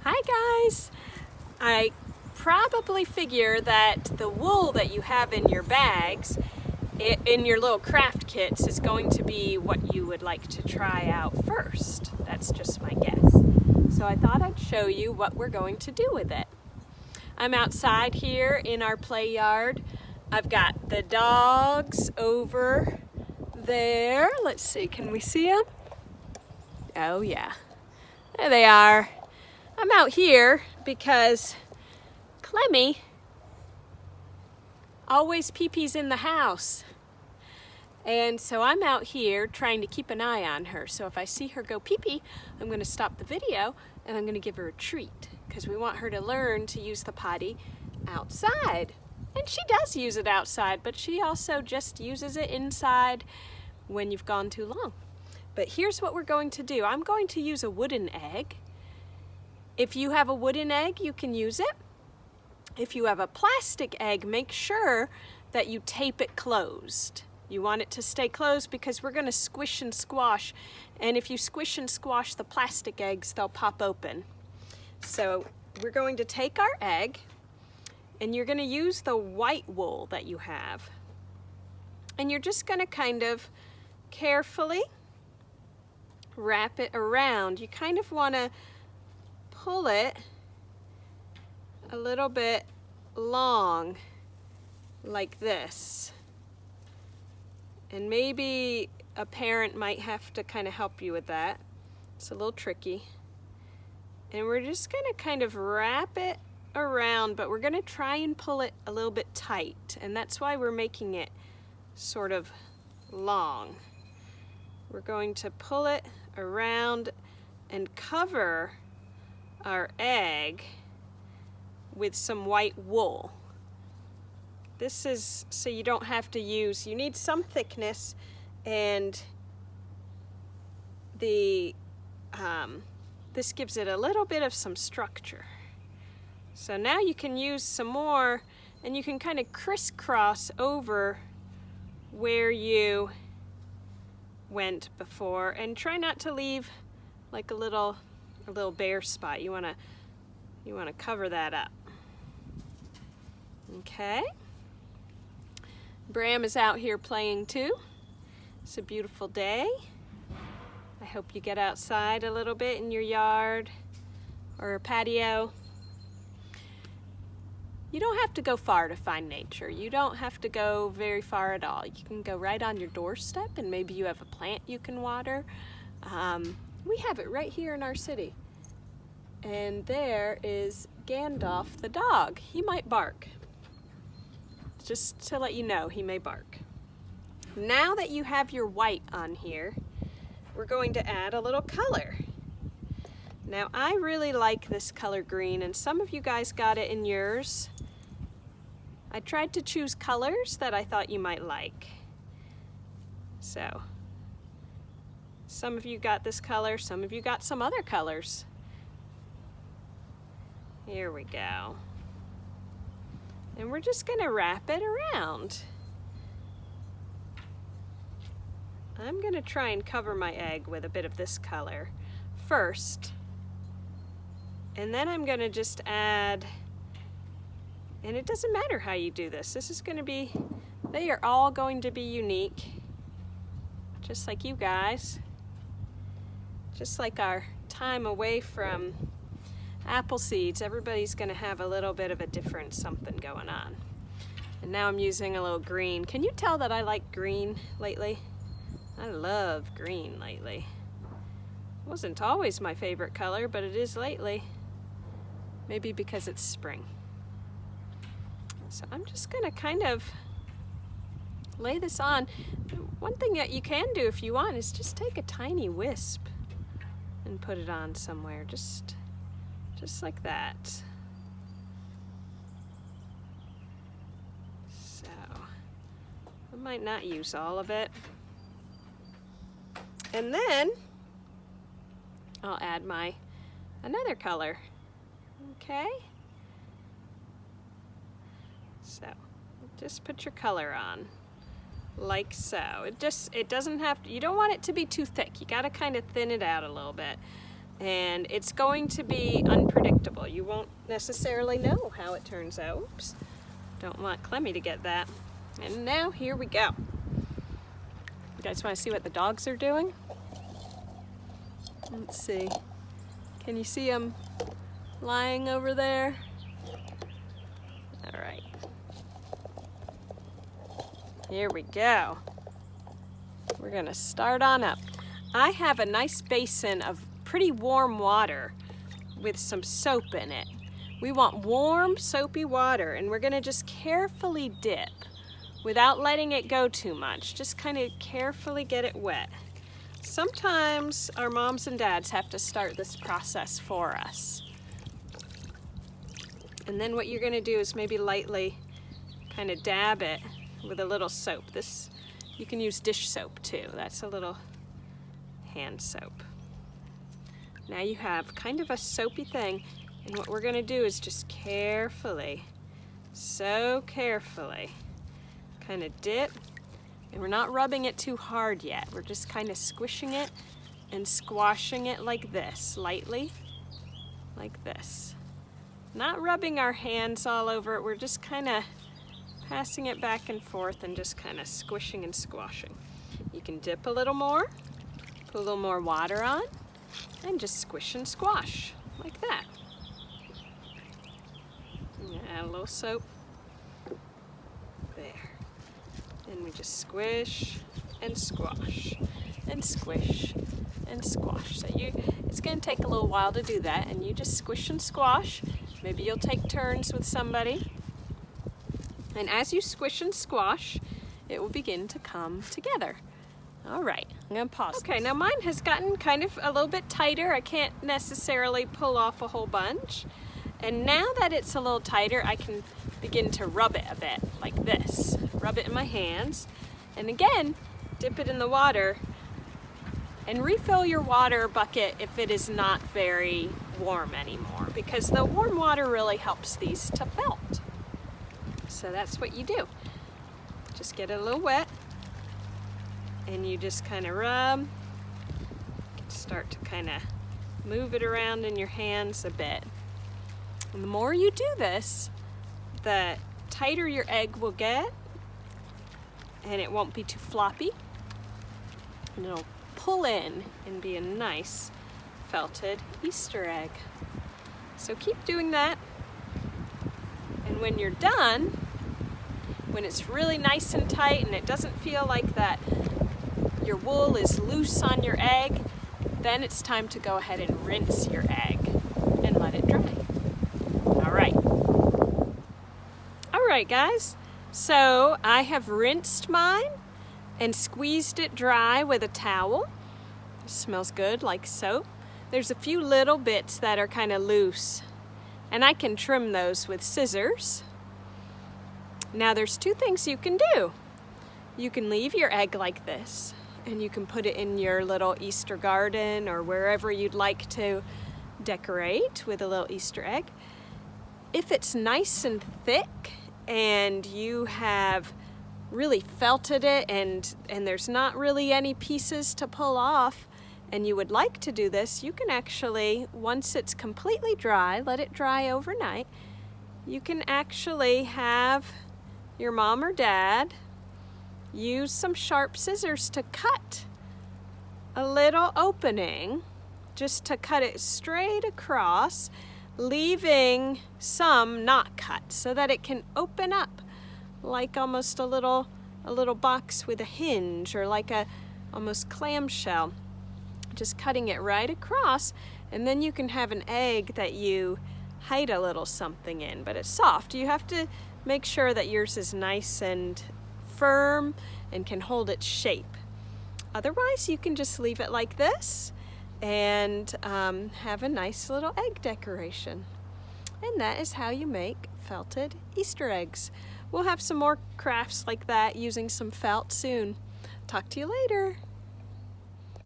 Hi guys! I probably figure that the wool that you have in your bags, in your little craft kits, is going to be what you would like to try out first. That's just my guess. So I thought I'd show you what we're going to do with it. I'm outside here in our play yard. I've got the dogs over there. Let's see, can we see them? Oh yeah, there they are. I'm out here because Clemmy always pee-pees in the house. And so I'm out here trying to keep an eye on her. So if I see her go pee-pee, I'm going to stop the video and I'm going to give her a treat because we want her to learn to use the potty outside. And she does use it outside, but she also just uses it inside when you've gone too long. But here's what we're going to do. I'm going to use a wooden egg. If you have a wooden egg, you can use it. If you have a plastic egg, make sure that you tape it closed. You want it to stay closed because we're going to squish and squash. And if you squish and squash the plastic eggs, they'll pop open. So we're going to take our egg and you're going to use the white wool that you have. And you're just going to kind of carefully wrap it around. You kind of want to pull it a little bit long like this, and maybe a parent might have to kind of help you with that. It's a little tricky, and we're just going to kind of wrap it around, but we're going to try and pull it a little bit tight, and that's why we're making it sort of long. We're going to pull it around and cover our egg with some white wool. This is so you don't have to use, you need some thickness, and this gives it a little bit of some structure. So now you can use some more and you can kind of crisscross over where you went before, and try not to leave like a little bare spot. You want to cover that up. Okay. Bram is out here playing too. It's a beautiful day. I hope you get outside a little bit in your yard or a patio. You don't have to go far to find nature. You don't have to go very far at all. You can go right on your doorstep, and maybe you have a plant you can water. We have it right here in our city. And there is Gandalf the dog. He might bark. Just to let you know, he may bark. Now that you have your white on here, we're going to add a little color. Now I really like this color green, and some of you guys got it in yours. I tried to choose colors that I thought you might like. So, some of you got this color, some of you got some other colors. Here we go. And we're just going to wrap it around. I'm going to try and cover my egg with a bit of this color first. And then I'm going to just add, and it doesn't matter how you do this. This is going to be, they are all going to be unique, just like you guys. Just like our time away from apple seeds, everybody's going to have a little bit of a different something going on. And now I'm using a little green. Can you tell that I like green lately? I love green lately. It wasn't always my favorite color, but it is lately. Maybe because it's spring. So I'm just going to kind of lay this on. One thing that you can do if you want is just take a tiny wisp and put it on somewhere, just like that. So I might not use all of it. And then I'll add another color. Okay? So just put your color on like so. It doesn't have to, you don't want it to be too thick. You got to kind of thin it out a little bit. And it's going to be unpredictable. You won't necessarily know how it turns out. Oops, don't want Clemmy to get that. And now here we go. You guys want to see what the dogs are doing? Let's see. Can you see them lying over there? All right. Here we go. We're gonna start on up. I have a nice basin of pretty warm water with some soap in it. We want warm, soapy water, and we're gonna just carefully dip without letting it go too much. Just kind of carefully get it wet. Sometimes our moms and dads have to start this process for us. And then what you're gonna do is maybe lightly kind of dab it with a little soap. This, you can use dish soap too. That's a little hand soap. Now you have kind of a soapy thing, and what we're gonna do is just carefully, so carefully, kind of dip. And we're not rubbing it too hard yet. We're just kind of squishing it and squashing it like this, lightly, like this. Not rubbing our hands all over it. We're just kind of passing it back and forth and just kind of squishing and squashing. You can dip a little more, put a little more water on, and just squish and squash, like that. Add a little soap. There. And we just squish and squash and squish and squash. So it's going to take a little while to do that, and you just squish and squash. Maybe you'll take turns with somebody. And as you squish and squash, it will begin to come together. All right, I'm going to pause. Okay, now mine has gotten kind of a little bit tighter. I can't necessarily pull off a whole bunch. And now that it's a little tighter, I can begin to rub it a bit, like this. Rub it in my hands, and again, dip it in the water, and refill your water bucket if it is not very warm anymore, because the warm water really helps these to felt. So that's what you do. Just get it a little wet, and you just kind of rub, start to kind of move it around in your hands a bit. And the more you do this, the tighter your egg will get, and it won't be too floppy, and it'll pull in and be a nice felted Easter egg. So keep doing that, and when you're done, when it's really nice and tight and it doesn't feel like that your wool is loose on your egg, then it's time to go ahead and rinse your egg and let it dry. All right, guys, so I have rinsed mine and squeezed it dry with a towel. It smells good, like soap. There's a few little bits that are kind of loose, and I can trim those with scissors. Now there's two things you can do. You can leave your egg like this, and you can put it in your little Easter garden or wherever you'd like to decorate with a little Easter egg. If it's nice and thick and you have really felted it and there's not really any pieces to pull off, and you would like to do this, you can actually, once it's completely dry, let it dry overnight, you can actually have your mom or dad use some sharp scissors to cut a little opening, just to cut it straight across, leaving some not cut so that it can open up like almost a little box with a hinge, or like a almost clamshell. Just cutting it right across, and then you can have an egg that you hide a little something in, but it's soft. You have to make sure that yours is nice and firm and can hold its shape. Otherwise, you can just leave it like this and have a nice little egg decoration. And that is how you make felted Easter eggs. We'll have some more crafts like that using some felt soon. Talk to you later.